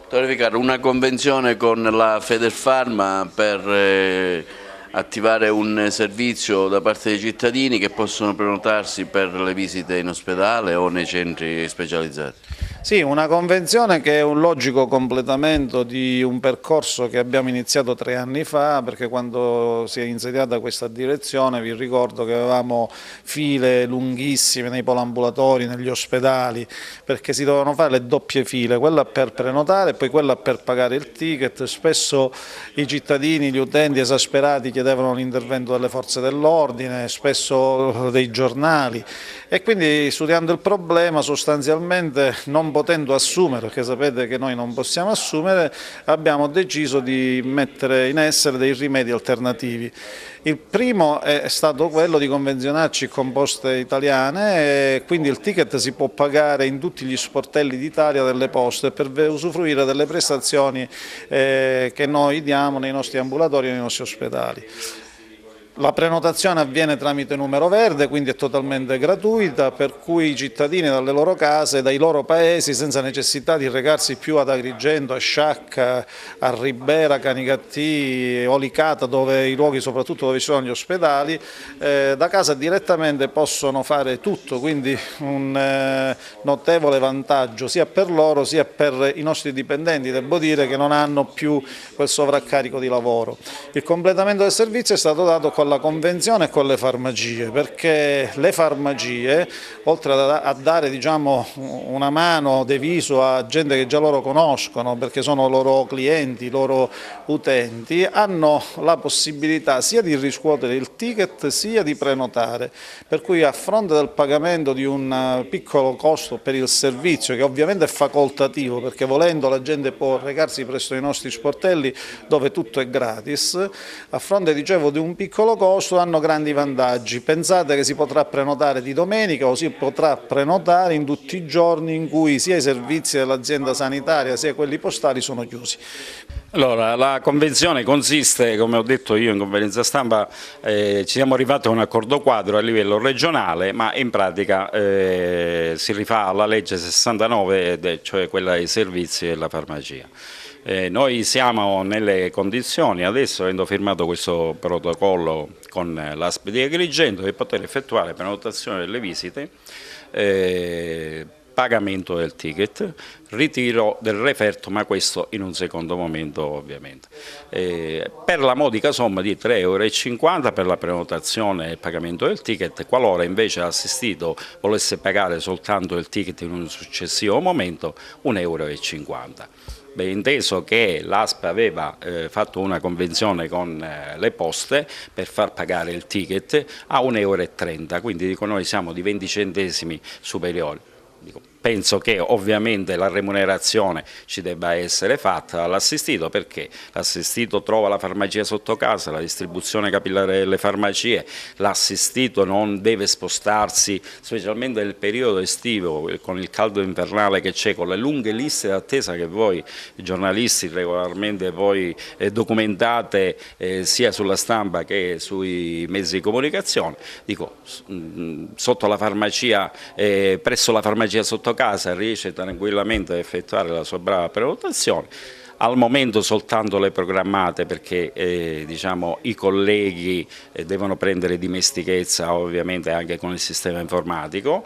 Dottore Vicaro, una convenzione con la Federfarma per attivare un servizio da parte dei cittadini che possono prenotarsi per le visite in ospedale o nei centri specializzati. Sì, una convenzione che è un logico completamento di un percorso che abbiamo iniziato 3 anni fa, perché quando si è insediata questa direzione vi ricordo che avevamo file lunghissime nei poliambulatori, negli ospedali, perché si dovevano fare le doppie file, quella per prenotare e poi quella per pagare il ticket. Spesso i cittadini, gli utenti esasperati chiedevano l'intervento delle forze dell'ordine, spesso dei giornali, e quindi studiando il problema sostanzialmente non potendo assumere, perché sapete che noi non possiamo assumere, abbiamo deciso di mettere in essere dei rimedi alternativi. Il primo è stato quello di convenzionarci con Poste Italiane e quindi il ticket si può pagare in tutti gli sportelli d'Italia delle poste per usufruire delle prestazioni che noi diamo nei nostri ambulatori e nei nostri ospedali. La prenotazione avviene tramite numero verde, quindi è totalmente gratuita, per cui i cittadini dalle loro case, dai loro paesi, senza necessità di recarsi più ad Agrigento, a Sciacca, a Ribera, Canicattì o Licata, dove i luoghi soprattutto dove ci sono gli ospedali, da casa direttamente possono fare tutto, quindi un notevole vantaggio sia per loro sia per i nostri dipendenti. Devo dire che non hanno più quel sovraccarico di lavoro. Il completamento del servizio è stato dato con la convenzione e con le farmacie, perché le farmacie, oltre a dare una mano Deviso a gente che già loro conoscono, perché sono loro clienti, loro utenti, hanno la possibilità sia di riscuotere il ticket sia di prenotare, per cui a fronte del pagamento di un piccolo costo per il servizio, che ovviamente è facoltativo, perché volendo la gente può recarsi presso i nostri sportelli dove tutto è gratis, a fronte di un piccolo costo hanno grandi vantaggi. Pensate che si potrà prenotare di domenica o si potrà prenotare in tutti i giorni in cui sia i servizi dell'azienda sanitaria sia quelli postali sono chiusi. Allora, la convenzione consiste, come ho detto io in conferenza stampa, ci siamo arrivati a un accordo quadro a livello regionale, ma in pratica si rifà alla legge 69, cioè quella dei servizi e della farmacia. Noi siamo nelle condizioni, adesso avendo firmato questo protocollo con l'ASP di Agrigento, di poter effettuare prenotazione delle visite, pagamento del ticket, ritiro del referto, ma questo in un secondo momento ovviamente. Per la modica somma di 3,50 € per la prenotazione e il pagamento del ticket, qualora invece l'assistito volesse pagare soltanto il ticket in un successivo momento, 1,50 €. Inteso che l'ASP aveva fatto una convenzione con le poste per far pagare il ticket a 1,30 €, quindi dico, noi siamo di 20 centesimi superiori. Penso che ovviamente la remunerazione ci debba essere fatta all'assistito, perché l'assistito trova la farmacia sotto casa, la distribuzione capillare delle farmacie, l'assistito non deve spostarsi, specialmente nel periodo estivo con il caldo invernale che c'è, con le lunghe liste d'attesa che voi giornalisti regolarmente poi documentate sia sulla stampa che sui mezzi di comunicazione. Dico, sotto la farmacia, presso la farmacia sotto casa riesce tranquillamente a effettuare la sua brava prenotazione. Al momento soltanto le programmate, perché i colleghi devono prendere dimestichezza ovviamente anche con il sistema informatico,